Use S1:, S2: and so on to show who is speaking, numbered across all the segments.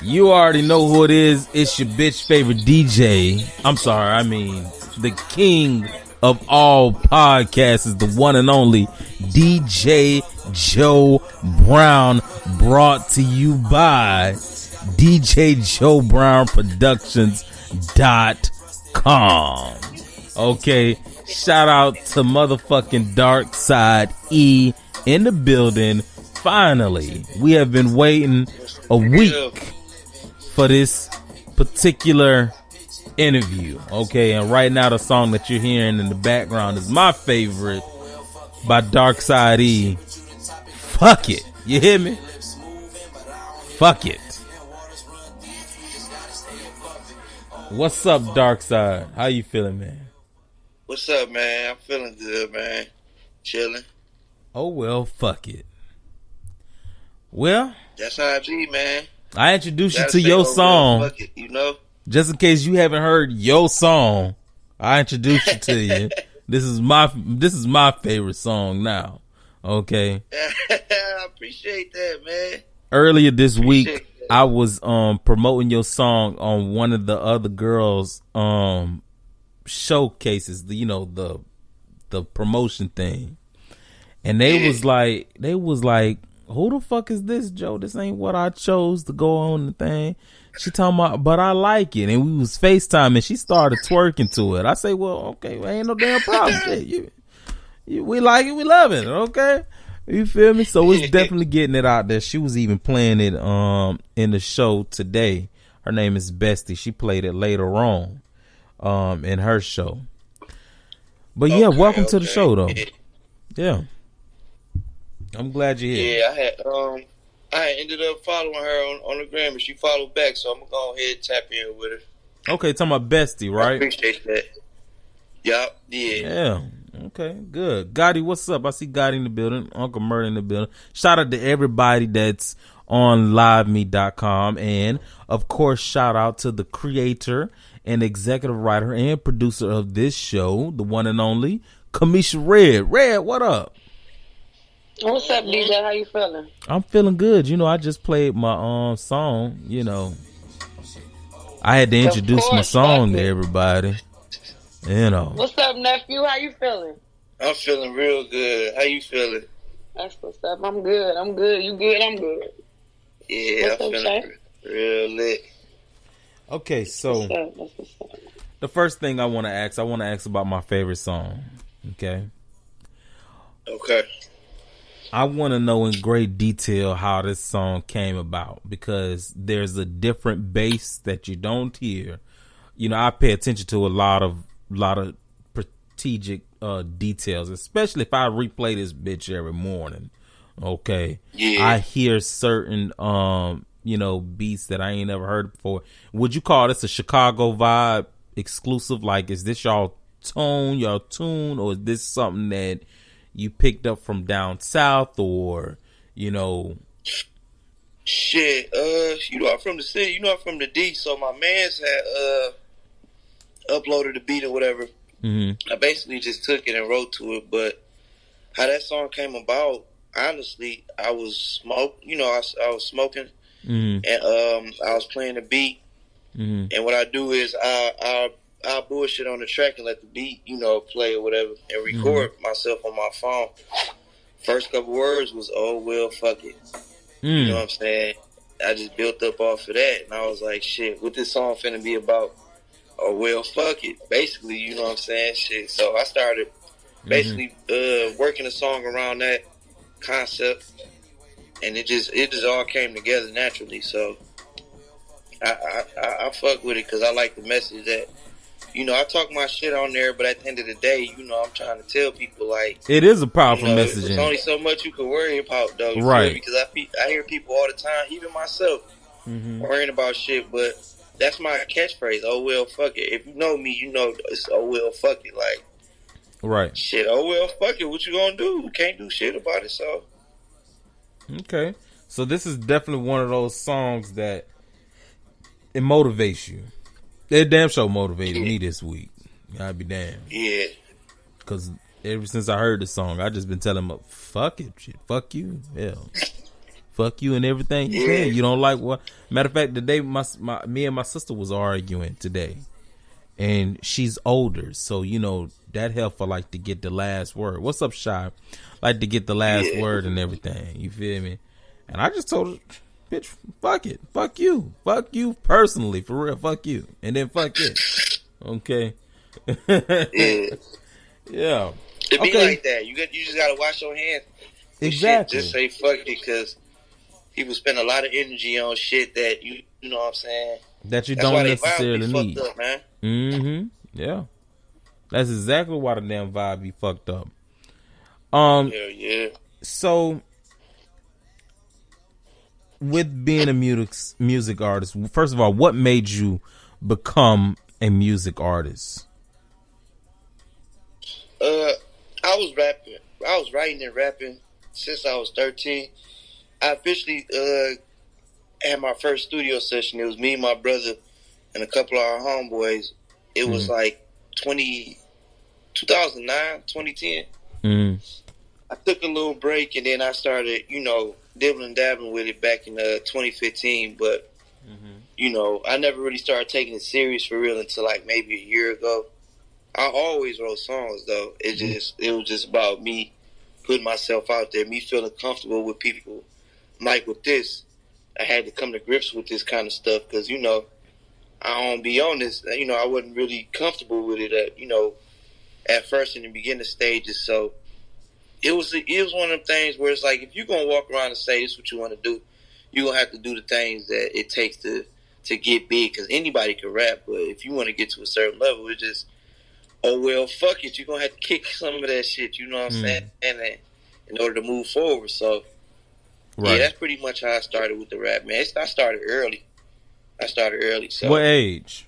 S1: You already know who it is. It's your bitch favorite DJ. I'm sorry, I mean the king of all podcasts is the one and only DJ Joe Brown, brought to you by DJ Joe Brown Productions.com. Okay, shout out to motherfucking Dark Side E in the building. Finally, we have been waiting a week for this particular interview. Okay, and right now the song that you're hearing in the background is my favorite by Dark Side E. Fuck it. You hear me? Fuck it. What's up, Dark Side? How you feeling, man?
S2: What's up, man? I'm feeling good, man. Chilling.
S1: Oh, well, fuck it. Well,
S2: that's how I be, man.
S1: I introduced you to your song.
S2: Fuck it, you know?
S1: Just in case you haven't heard your song, I introduced you to you. This is my favorite song now. Okay.
S2: I appreciate that, man.
S1: Earlier this week, I was promoting your song on one of the other girls' showcases, the promotion thing. And they was like, who the fuck is this, Joe? This ain't what I chose to go on the thing. She talking about, but I like it. And we was FaceTime and she started twerking to it. I say, well, okay, well, ain't no damn problem. Shit. We like it, we love it, okay? You feel me? So it's definitely getting it out there. She was even playing it in the show today. Her name is Bestie. She played it later on in her show. But yeah, welcome to the show though. Yeah. I'm glad you're here.
S2: Yeah, I ended up following her on the gram, and she followed back, so I'm gonna go ahead and tap in with her.
S1: Okay, talking about Bestie, right?
S2: I appreciate that. Yup, yeah.
S1: Yeah. Okay, good. Gotti, what's up? I see Gotti in the building, Uncle Murder in the building. Shout out to everybody that's on liveme.com, and of course, shout out to the creator and executive writer and producer of this show, the one and only Kamisha Red. Red, what up?
S3: What's up, DJ? How you feeling?
S1: I'm feeling good. I just played my song. I had to introduce my song to everybody.
S3: What's up, nephew? How you feeling?
S2: I'm feeling real good. How you feeling?
S3: That's what's up. I'm good. You good? I'm good.
S2: Yeah, I'm feeling real lit.
S1: Okay, so
S3: what's up?
S1: The first thing I want to ask about my favorite song. Okay. I want to know in great detail how this song came about, because there's a different bass that you don't hear. I pay attention to a lot of strategic details, especially if I replay this bitch every morning. Okay.
S2: Yeah.
S1: I hear certain beats that I ain't never heard before. Would you call this a Chicago vibe exclusive? Like, is this y'all tune, or is this something that you picked up from down south, or
S2: Shit, I'm from the city, I'm from the D, so my mans had uploaded the beat or whatever.
S1: Mm-hmm.
S2: I basically just took it and wrote to it, but how that song came about, honestly, I was I was smoking,
S1: mm-hmm.
S2: and I was playing the beat,
S1: mm-hmm.
S2: and what I do is I bullshit on the track and let the beat, play or whatever, and record myself on my phone. First couple words was, oh, well, fuck it. You know what I'm saying? I just built up off of that, and I was like, shit, what this song finna be about? Oh, well, fuck it. Basically, you know what I'm saying? Shit. So I started basically working a song around that concept, and it just all came together naturally. So I fuck with it because I like the message that, I talk my shit on there, but at the end of the day, I'm trying to tell people, like,
S1: it is a powerful message.
S2: There's only so much you can worry about, though.
S1: Right.
S2: Because I hear people all the time, even myself, worrying about shit, but that's my catchphrase. Oh, well, fuck it. If you know me, it's oh, well, fuck it. Like,
S1: right.
S2: Shit, oh, well, fuck it. What you gonna do? You can't do shit about it, so.
S1: Okay. So this is definitely one of those songs that it motivates you. That damn show motivated me this week. I'd be damned.
S2: Yeah.
S1: Because ever since I heard the song, I just been telling him, fuck it, shit, fuck you, hell. Fuck you and everything you said. You don't like what? Matter of fact, today me and my sister was arguing today, and she's older, so you know that helped for like to get the last word. What's up, Shy? Like to get the last word and everything. You feel me? And I just told her, bitch, fuck it, fuck you personally, for real, fuck you, and then fuck it. Okay. Yeah.
S2: It be like that. You just gotta wash your hands.
S1: Exactly.
S2: Just say fuck it, because people spend a lot of energy on shit that you know what I'm saying,
S1: that you don't necessarily need.
S2: Fucked up, man.
S1: Mm-hmm. Yeah. That's exactly why the damn vibe be fucked up.
S2: Yeah.
S1: So, with being a music artist, first of all, what made you become a music artist?
S2: I was rapping. I was writing and rapping since I was 13. I officially had my first studio session. It was me, my brother, and a couple of our homeboys. It was like 2009, 2010. I took a little break, and then I started, you know, dibbling and dabbling with it back in 2015. But, you know, I never really started taking it serious for real until like maybe a year ago. I always wrote songs, though. It was just about me putting myself out there, me feeling comfortable with people. Like with this, I had to come to grips with this kind of stuff because, you know, I don't be on this. You know, I wasn't really comfortable with it at first in the beginning stages. So it was one of them things where it's like, if you're going to walk around and say this is what you want to do, you're going to have to do the things that it takes to get big, because anybody can rap. But if you want to get to a certain level, it's just, oh, well, fuck it. You're going to have to kick some of that shit, you know what I'm saying? And in order to move forward. So, yeah, that's pretty much how I started with the rap, man. I started early. So.
S1: What age?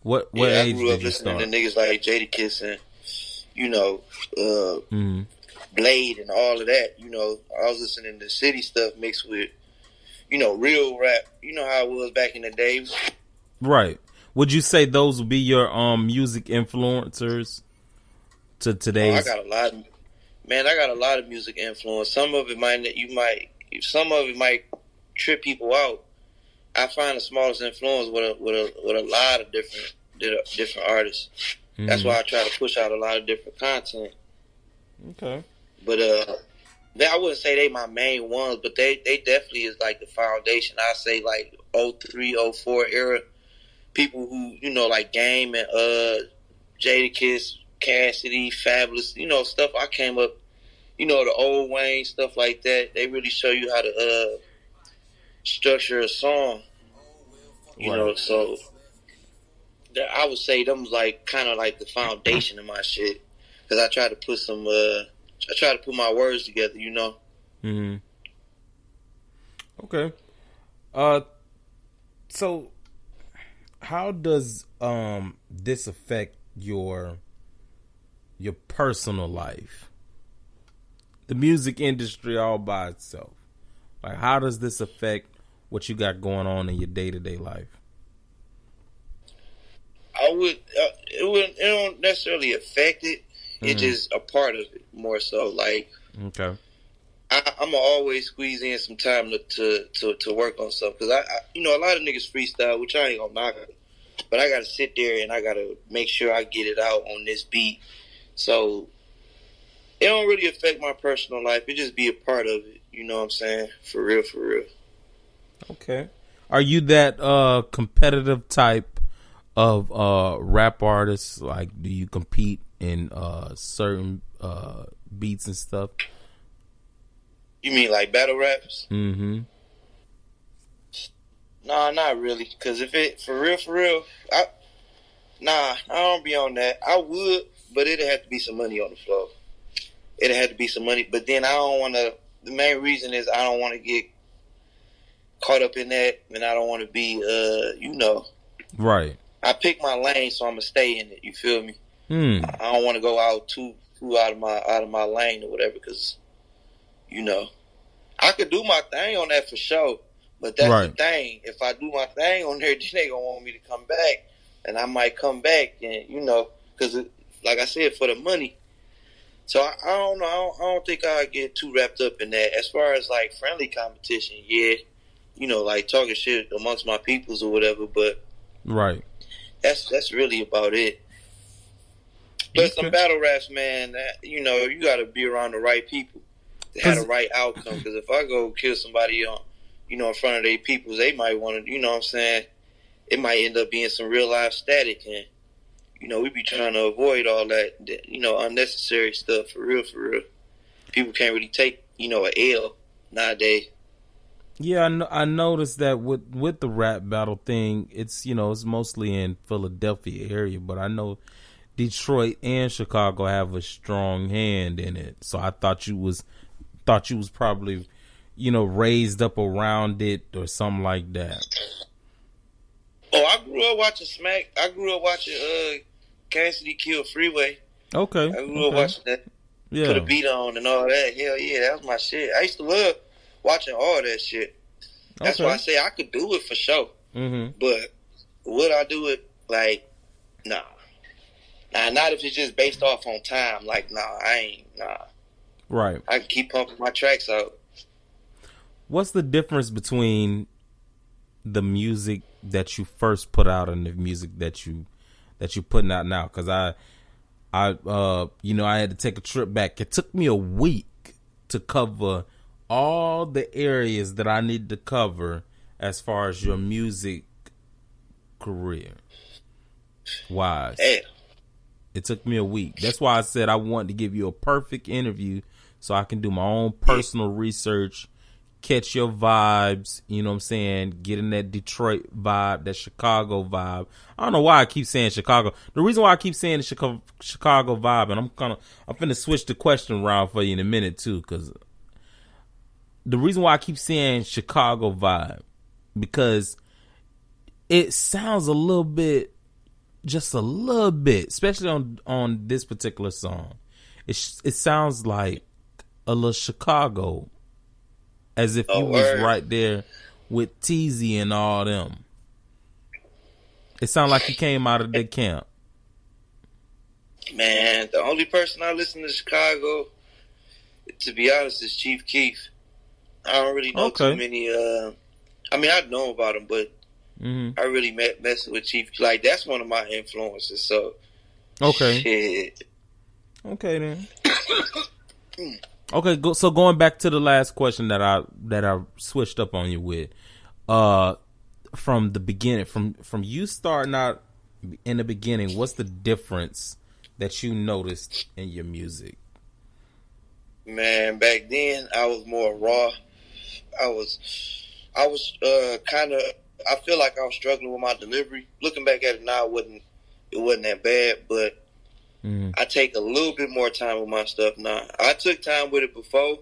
S1: What age
S2: I grew up
S1: did you
S2: listening
S1: start?
S2: to niggas like Jadakiss and, you know, Blade and all of that. You know, I was listening to city stuff mixed with, you know, real rap. You know how it was back in the day.
S1: Right. Would you say those would be your music influencers to today's?
S2: I got a lot of music influence. Some of it might trip people out. I find the smallest influence with a lot of different artists. That's why I try to push out a lot of different content. Okay. But I wouldn't say they my main ones, but they definitely is like the foundation. I say like 03, 04 era people who, you know, like Game and Jadakiss, Cassidy, Fabulous, you know, stuff I came up, you know, the old Wayne, stuff like that. They really show you how to structure a song, you know. So I would say them like kind of like the foundation of my shit, because I try to put my words together, you know.
S1: Okay. So how does this affect your personal life? The music industry all by itself. Like, how does this affect what you got going on in your day-to-day life?
S2: It don't necessarily affect it. It's just a part of it more so. Like,
S1: okay,
S2: I'm always squeeze in some time to work on stuff, because I you know, a lot of niggas freestyle, which I ain't gonna knock it, but I gotta sit there and I gotta make sure I get it out on this beat. So it don't really affect my personal life. It just be a part of it. You know what I'm saying? For real.
S1: Okay. Are you that competitive type of rap artist? Like, do you compete in certain beats and stuff?
S2: You mean like battle raps?
S1: Mm-hmm.
S2: Nah, not really. Because if it, for real, I don't be on that. I would, but it'd have to be some money on the floor. It'd have to be some money. But then I don't want to, the main reason is I don't want to get caught up in that, and I don't want to be, you know. Right. I pick my lane, so I'm going to stay in it. You feel me? I don't want to go out too out of my lane or whatever, because, you know, I could do my thing on that for sure. But that's the thing. If I do my thing on there, then they going to want me to come back. And I might come back, and, you know, because, like I said, for the money, So I don't know. I don't think I get too wrapped up in that. As far as like friendly competition, yeah, like talking shit amongst my peoples or whatever. But
S1: right,
S2: that's really about it. But some battle raps, man, you got to be around the right people to have the right outcome. Because if I go kill somebody on, in front of their peoples, they might want to, you know what I'm saying? It might end up being some real life static, and we be trying to avoid all that, unnecessary stuff. For real. People can't really take, an L nowadays.
S1: Yeah, I noticed that with the rap battle thing, it's it's mostly in Philadelphia area, but I know Detroit and Chicago have a strong hand in it. So I thought you was probably, raised up around it or something like that.
S2: Oh, I grew up watching Smack. I grew up watching Cassidy Kill Freeway.
S1: Okay.
S2: I grew up watching that.
S1: Yeah.
S2: Put a beat on and all that. Hell yeah, that was my shit. I used to love watching all that shit. That's why I say I could do it for sure.
S1: Mm-hmm.
S2: But would I do it? Like, nah. Nah, not if it's just based off on time. Like, nah.
S1: Right.
S2: I can keep pumping my tracks out.
S1: What's the difference between the music that you first put out and the music that you putting out now? Because I had to take a trip back. It took me a week to cover all the areas that I need to cover as far as your music career wise.
S2: Damn.
S1: It took me a week. That's why I said I wanted to give you a perfect interview so I can do my own personal research, catch your vibes, you know what I'm saying, get in that Detroit vibe, that Chicago vibe. I don't know why I keep saying Chicago. The reason why I keep saying the Chicago vibe, and I'm finna switch the question around for you in a minute too, because the reason why I keep saying Chicago vibe, because it sounds a little bit, just a little bit, especially on this particular song. It sounds like a little Chicago, as if you was right there with Teezy and all them. It sounds like you came out of the camp.
S2: Man, the only person I listen to Chicago, to be honest, is Chief Keef. I don't really know too many. I know about him, but I really messing with Chief. Like, that's one of my influences. So, shit. Okay
S1: then. Okay, so going back to the last question that I switched up on you with, from the beginning, from you starting out in the beginning, what's the difference that you noticed in your music?
S2: Man, back then I was more raw. I was kind of. I feel like I was struggling with my delivery. Looking back at it now, it wasn't that bad, but I take a little bit more time with my stuff now. I took time with it before,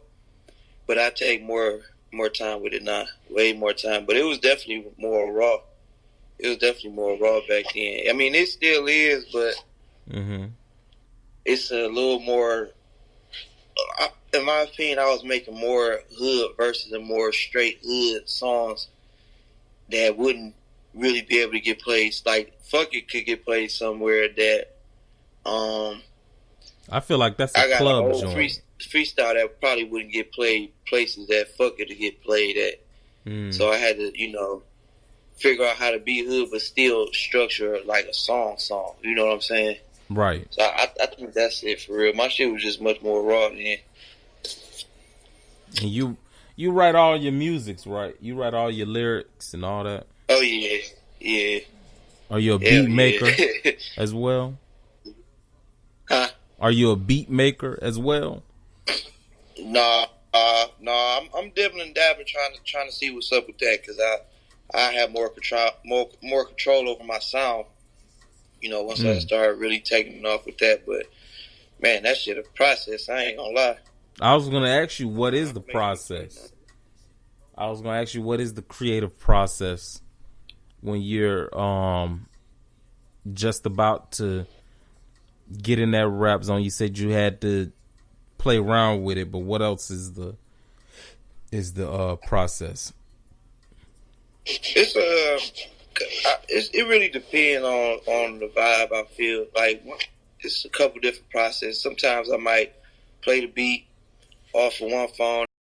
S2: but I take more time with it now. Way more time. But it was definitely more raw. It was definitely more raw back then. I mean, it still is, but it's a little more. In my opinion, I was making more hood versus a more straight hood songs that wouldn't really be able to get played. Like, Fuck It could get played somewhere that
S1: I feel like that's a club joint.
S2: Freestyle that probably wouldn't get played places that Fuck It to get played at. So I had to, figure out how to be hood but still structure like a song. You know what I'm saying?
S1: Right.
S2: So I think that's it for real. My shit was just much more raw than.
S1: And you write all your musics, right? You write all your lyrics and all that?
S2: Oh, yeah.
S1: Are you a beat maker as well?
S2: Huh?
S1: Are you a beat maker as well?
S2: Nah. I'm dibbling and dabbling, trying to see what's up with that, because I have more control over my sound. Once I start really taking off with that. But man, that shit a process. I ain't gonna lie.
S1: I was gonna ask you, what is the process? I was gonna ask you, what is the creative process when you're just about to get in that rap zone? You said you had to play around with it, but what else is the process?
S2: It really depends on the vibe. I feel like it's a couple different processes. Sometimes I might play the beat off of one phone.